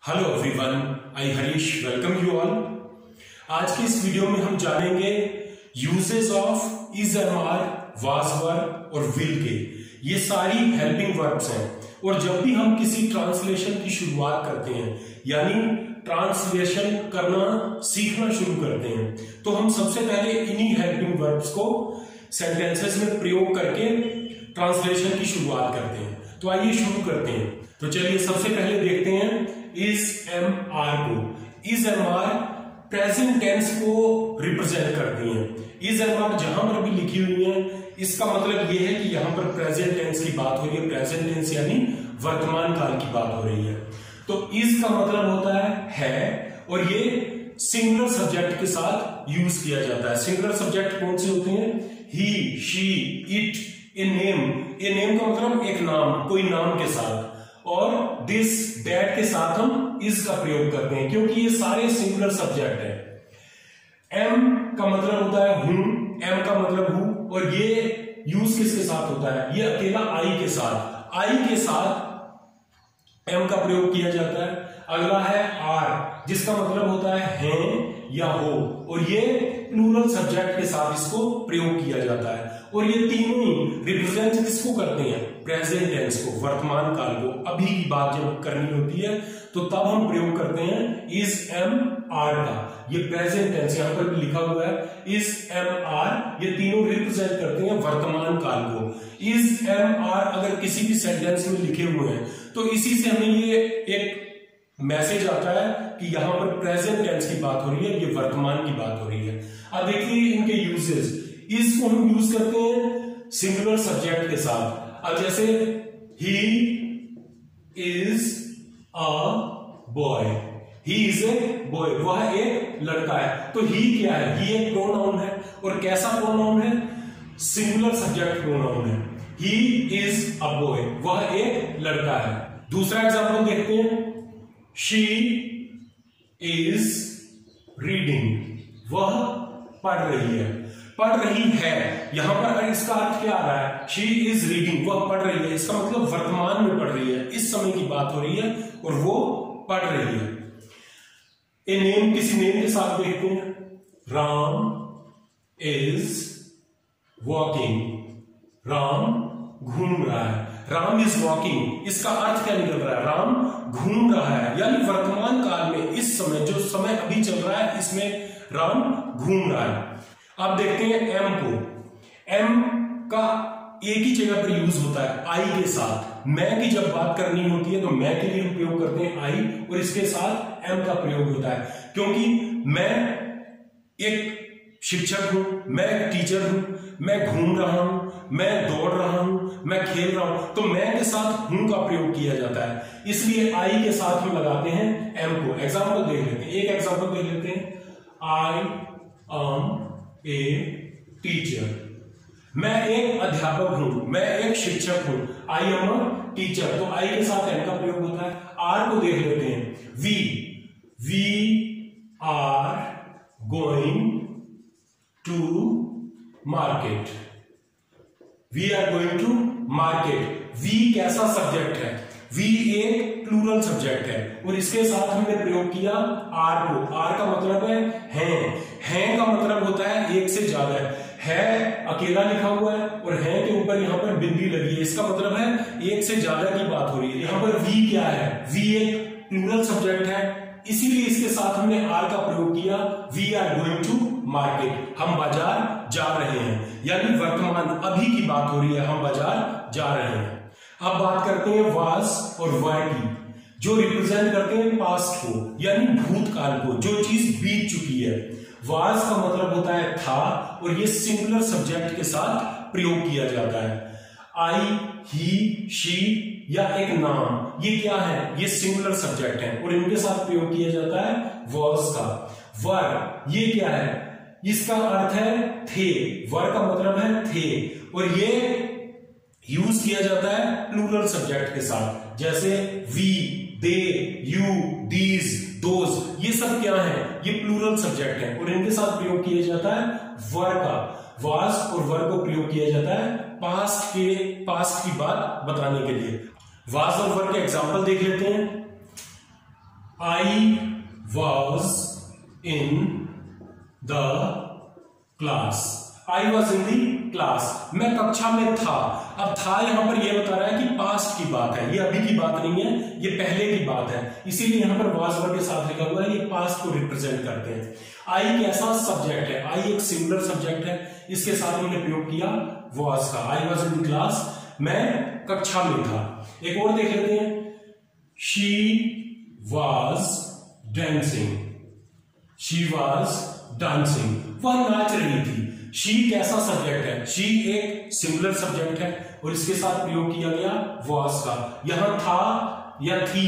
Hello everyone, I Harish welcome you all. आज की इस वीडियो में हम जानेंगे uses of is, am are, was were और विल के। ये सारी हेल्पिंग वर्ब्स हैं और जब भी हम किसी ट्रांसलेशन की शुरुआत करते हैं यानी ट्रांसलेशन करना सीखना शुरू करते हैं तो हम सबसे पहले इन्हीं हेल्पिंग वर्ब्स को सेंटेंसेस में प्रयोग करके ट्रांसलेशन की शुरुआत करते हैं। तो आइए शुरू करते हैं। तो चलिए सबसे पहले देखते हैं इज एम आर को। Is am are present tense को रिप्रेजेंट करती हैं। इज एम आर जहां पर भी लिखी हुई है इसका मतलब यह है कि यहां पर प्रेजेंट टेंस की बात हो रही है। प्रेजेंट टेंस यानी वर्तमान काल की बात हो रही है। तो इज का मतलब होता है और ये सिंगुलर सब्जेक्ट के साथ यूज किया जाता है। सिंगुलर सब्जेक्ट कौन से होते हैं? He, she, it, a name. A name का मतलब एक नाम, कोई नाम के साथ, और दिस, दैट के साथ हम इज का प्रयोग करते हैं क्योंकि ये सारे सिंगुलर सब्जेक्ट हैं। एम का मतलब होता है हूं, एम का मतलब हूं, और ये यूज किसके साथ होता है? ये अकेला आई के साथ। आई के साथ एम का प्रयोग किया जाता है। अगला है आर जिसका मतलब होता है हैं या हो, और ये प्लूरल सब्जेक्ट के साथ इसको प्रयोग किया जाता है। और ये तीनों ही रिप्रेजेंट किसको करते हैं? प्रेजेंट टेंस को, वर्तमान काल को। अभी की बात जब करनी होती है तो तब हम प्रयोग करते हैं इज एम आर का। ये प्रेजेंट टेंस यहां पर भी लिखा हुआ है इज एम आर, ये तीनों रिप्रेजेंट करते हैं वर्तमान काल को। इज एम आर अगर किसी भी सेंटेंस में लिखे हुए हैं तो इसी से हमें ये एक मैसेज आता है कि यहां पर प्रेजेंट टेंस की बात हो रही है, ये वर्तमान की बात हो रही है। अब देखिए इनके यूजेस। इज को हम यूज करते हैं सिंगुलर सब्जेक्ट के साथ। अब जैसे he is a boy, he is a boy, वह एक लड़का है। तो ही क्या है? ही एक प्रोनाउन है। और कैसा प्रोनाउन है? सिंगुलर सब्जेक्ट प्रोनाउन है। ही इज अ बॉय, वह एक लड़का है। दूसरा एग्जांपल देखते हैं। शी इज रीडिंग, वह पढ़ रही है। पढ़ रही है, यहां पर इसका अर्थ क्या आ रहा है? शी इज रीडिंग, वह पढ़ रही है। इसका मतलब वर्तमान में पढ़ रही है, इस समय की बात हो रही है और वो पढ़ रही है। ए नेम, किसी नेम के साथ देखते हैं। राम इज वॉकिंग, राम घूम रहा है। राम इज वॉकिंग, इसका अर्थ क्या निकल रहा है? राम घूम रहा है, यानी वर्तमान काल में इस समय, जो समय अभी चल रहा है, इसमें राम घूम रहा है। अब देखते हैं एम को। एम का एक ही जगह पर यूज होता है आई के साथ। मैं की जब बात करनी होती है तो मैं के लिए हम प्रयोग करते हैं आई, और इसके साथ एम का प्रयोग होता है क्योंकि मैं एक शिक्षक हूं, मैं एक टीचर हूं, मैं घूम रहा हूं, मैं दौड़ रहा हूं, मैं खेल रहा हूं, तो मैं के साथ हूं का प्रयोग किया जाता है। इसलिए आई के साथ हम लगाते हैं एम को। एग्जांपल देख लेते हैं, एक एग्जांपल देख लेते हैं। आई एम ए टीचर, मैं एक अध्यापक हूं, मैं एक शिक्षक हूं। आई एम अ टीचर, तो आई के साथ एम का प्रयोग होता है। आर को देख लेते हैं। We are going to market, we are going to market. We कैसा सब्जेक्ट है? वी एक प्लूरल सब्जेक्ट है और इसके साथ हमने प्रयोग किया आर को। आर का मतलब है हैं का मतलब होता है एक से ज्यादा है अकेला लिखा हुआ है और है के ऊपर यहां पर बिंदी लगी है, इसका मतलब है एक से ज्यादा की बात हो रही है। यहां पर वी क्या है? वी एक प्लूरल सब्जेक्ट है, इसीलिए इसके साथ हमने आर का प्रयोग किया। We are going to market, हम बाजार जा रहे हैं, यानी वर्तमान अभी की बात हो रही है, हम बाजार जा रहे हैं। अब बात करते हैं वाज और वर की, जो रिप्रेजेंट करते हैं पास्ट को, यानी भूतकाल को, जो चीज बीत चुकी है। वाज का मतलब होता है था और ये सिंगुलर सब्जेक्ट के साथ प्रयोग किया जाता है। आई, ही, शी या एक नाम, ये क्या है? ये सिंगुलर सब्जेक्ट है और इनके साथ प्रयोग किया जाता है वाज का। वर ये क्या है? इसका अर्थ है थे, वर का मतलब है थे, और ये यूज किया जाता है प्लूरल सब्जेक्ट के साथ, जैसे we, they, you, these, those, ये सब क्या है? ये प्लूरल सब्जेक्ट है और इनके साथ प्रयोग किया जाता है वर का। वाज और वर को प्रयोग किया जाता है पास्ट की बात बताने के लिए। वाज और वर के एग्जांपल देख लेते हैं। I was in the class. I was in the class, मैं कक्षा में था। अब था यहां पर यह बता रहा है कि पास्ट की बात है, ये अभी की बात नहीं है, ये पहले की बात है, इसीलिए यहां पर वाज वर्ब के साथ लिखा हुआ है, ये पास्ट को रिप्रेजेंट करते हैं। आई कैसा सब्जेक्ट है, आई एक सिंगुलर सब्जेक्ट है, इसके साथ हमने प्रयोग किया वाज का। I was in the class, मैं कक्षा में था। एक और देख लेते हैं, she was dancing. She was dancing, वह नाच रही थी। शी कैसा सब्जेक्ट है, शी एक सिंगुलर सब्जेक्ट है और इसके साथ प्रयोग किया गया वॉज का। यहां था या थी,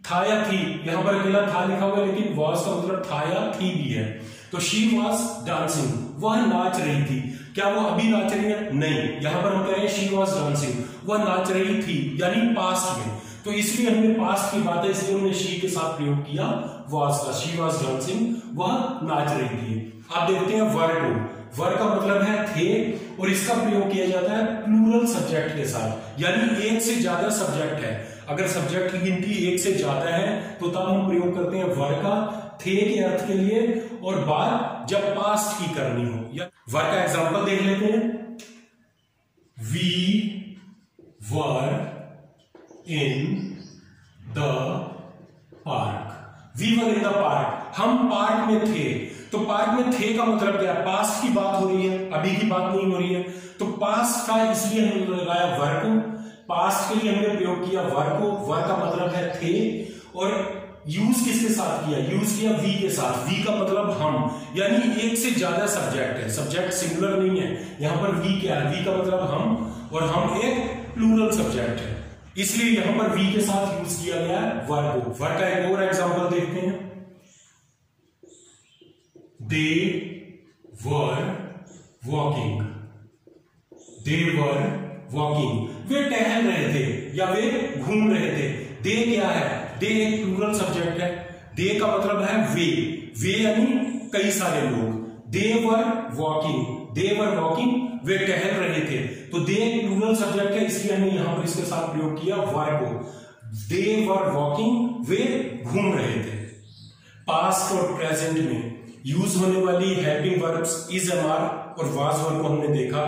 था या थी, यहां पर अकेला था लिखा हुआ है, लेकिन वॉज का मतलब था या थी भी है। तो शी वॉज डांसिंग, वह नाच रही थी। क्या वो अभी नाच रही है? नहीं, यहां पर हम कह रहे हैं शी वॉज डांसिंग, वह नाच रही थी, यानी पास्ट में। तो इसलिए हमने पास्ट की बात है, इसलिए हमने शी के साथ प्रयोग किया वॉज का। शी वॉज डांसिंग, वह नाच रही थी। आप देखते हैं वर को, वर का मतलब है थे और इसका प्रयोग किया जाता है प्लूरल सब्जेक्ट के साथ, यानी एक से ज्यादा सब्जेक्ट है। अगर सब्जेक्ट की गिनती एक से ज्यादा है तो तब हम प्रयोग करते हैं वर का थे के अर्थ के लिए, और बात जब पास्ट की करनी हो। या वर का एग्जांपल देख लेते हैं, we were in the park. We were in the park, हम पार्क में थे। तो पार्क में थे का मतलब क्या है? पास्ट की बात हो रही है, अभी की बात नहीं हो रही है। तो पास्ट का इसलिए हमने लगाया वर को, पास्ट के लिए हमने प्रयोग किया वर को। वर का मतलब है थे, और यूज किसके साथ किया? यूज किया वी के साथ। वी का मतलब हम, यानी एक से ज्यादा सब्जेक्ट है, सब्जेक्ट सिंगुलर नहीं है। यहां पर वी क्या है? वी का मतलब हम, और हम एक प्लूरल सब्जेक्ट है, इसलिए यहां पर वी के साथ यूज किया गया है वर को। वर का एक और एग्जांपल देखते हैं, दे were walking. They were walking, वे टहल रहे थे या वे घूम रहे थे। दे क्या है? दे एक प्लूरल सब्जेक्ट है। दे का मतलब है वे यानी कई सारे लोग। दे were walking, they were walking, वे टहल रहे थे। तो दे एक प्लूरल सब्जेक्ट है, इसलिए हमने यहां पर इसके साथ प्रयोग किया वर को। दे वर वॉकिंग, वे घूम रहे थे। पास्ट और प्रेजेंट में यूज होने वाली helping verbs is, am are और वाज वर्ब को हमने देखा।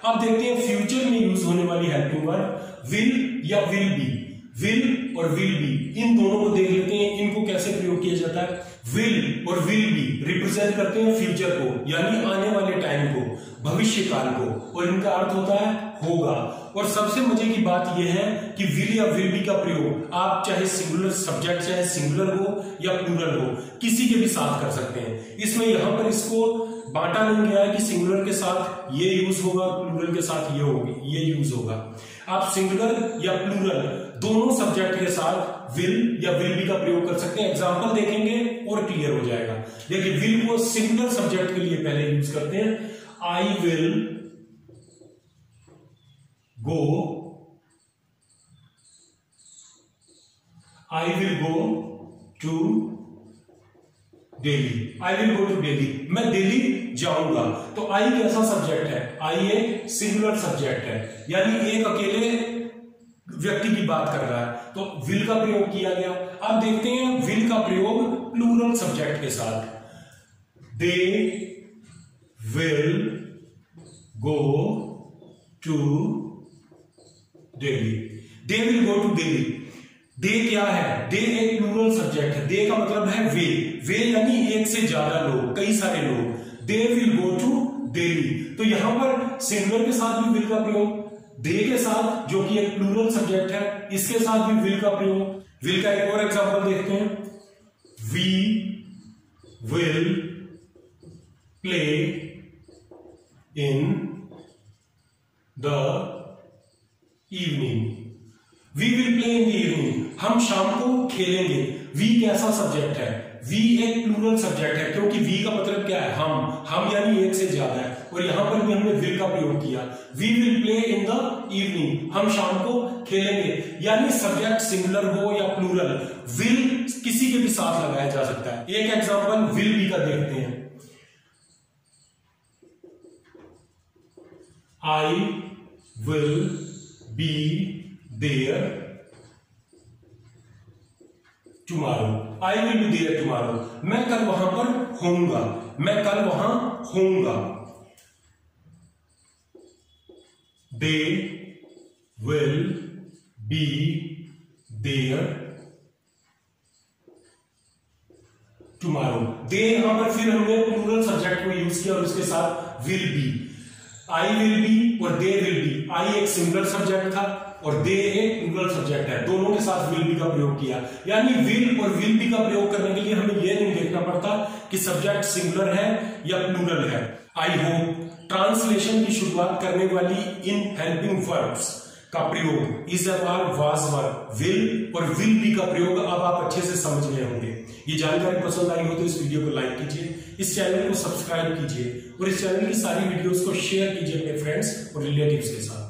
अब देखते हैं फ्यूचर में यूज होने वाली हेल्पिंग वर्ब विल या विल बी। विल और विल बी, इन दोनों को देख लेते हैं, इनको कैसे प्रयोग किया जाता है। विल और विल बी रिप्रेजेंट करते हैं फ्यूचर को, यानी आने वाले टाइम को, भविष्य काल को, और इनका अर्थ होता है होगा। और सबसे मजे की बात यह है कि विल या विल बी का प्रयोग आप चाहे सिंगुलर सब्जेक्ट, चाहे सिंगुलर हो या प्लूरल हो, किसी के भी साथ कर सकते हैं। इसमें यहां पर इसको बांटा नहीं गया है कि सिंगुलर के साथ ये यूज होगा, प्लूरल के साथ ये होगी, ये यूज होगा। आप सिंगुलर या प्लूरल दोनों सब्जेक्ट के साथ विल या विल बी का प्रयोग कर सकते हैं। एग्जांपल देखेंगे और क्लियर हो जाएगा। देखिए, विल को सिंगुलर सब्जेक्ट के लिए पहले यूज करते हैं। I will go, I will go to Delhi. I will go to Delhi, मैं दिल्ली जाऊंगा। तो आई कैसा सब्जेक्ट है? आई एक सिंगुलर सब्जेक्ट है, यानी एक अकेले व्यक्ति की बात कर रहा है, तो विल का प्रयोग किया गया। अब देखते हैं विल का प्रयोग प्लूरल सब्जेक्ट के साथ। They will go to Delhi. They will go to Delhi, they क्या है? दे एक प्लूरल सब्जेक्ट है। दे का मतलब है वे यानी एक से ज्यादा लोग, कई सारे लोग। They will go to Delhi, तो यहां पर सिंगुलर के साथ भी विल का प्रयोग, दे के साथ जो कि एक प्लूरल सब्जेक्ट है, इसके साथ भी विल का प्रयोग। विल का एक और एग्जांपल देखते हैं, we will play in the evening. We will play in the evening, हम शाम को खेलेंगे। वी कैसा सब्जेक्ट है? वी एक प्लूरल सब्जेक्ट है, क्योंकि वी का मतलब क्या है? हम यानी एक से ज्यादा है, और यहां पर भी हमने विल का प्रयोग किया। We will play in the evening, हम शाम को खेलेंगे। यानी सब्जेक्ट सिंगुलर हो या प्लूरल, विल किसी के भी साथ लगाया जा सकता है। एक एग्जांपल विल बी का देखते हैं, I will be there tomorrow, I will be there tomorrow, मैं कल वहां पर होऊंगा, मैं कल वहां होऊंगा। They will be there tomorrow. They यहां पर फिर हमने प्लूरल सब्जेक्ट को यूज किया और उसके साथ will be, I will B और दे विल बी। आई एक सिंगुलर सब्जेक्ट था और दे एक प्लूरल सब्जेक्ट है, दोनों के साथ विल बी का प्रयोग किया। यानी विल और विल बी का प्रयोग करने के लिए हमें यह नहीं देखना पड़ता कि सब्जेक्ट सिंगुलर है या प्लूरल है। आई होप ट्रांसलेशन की शुरुआत करने वाली इन हेल्पिंग वर्ब्स का प्रयोग is M-are, was were, will और विल बी का प्रयोग अब आप अच्छे से समझ गए होंगे। ये जानकारी पसंद आई हो तो इस वीडियो को लाइक कीजिए, इस चैनल को सब्सक्राइब कीजिए और इस चैनल की सारी वीडियोस को शेयर कीजिए अपने फ्रेंड्स और रिलेटिव्स के साथ।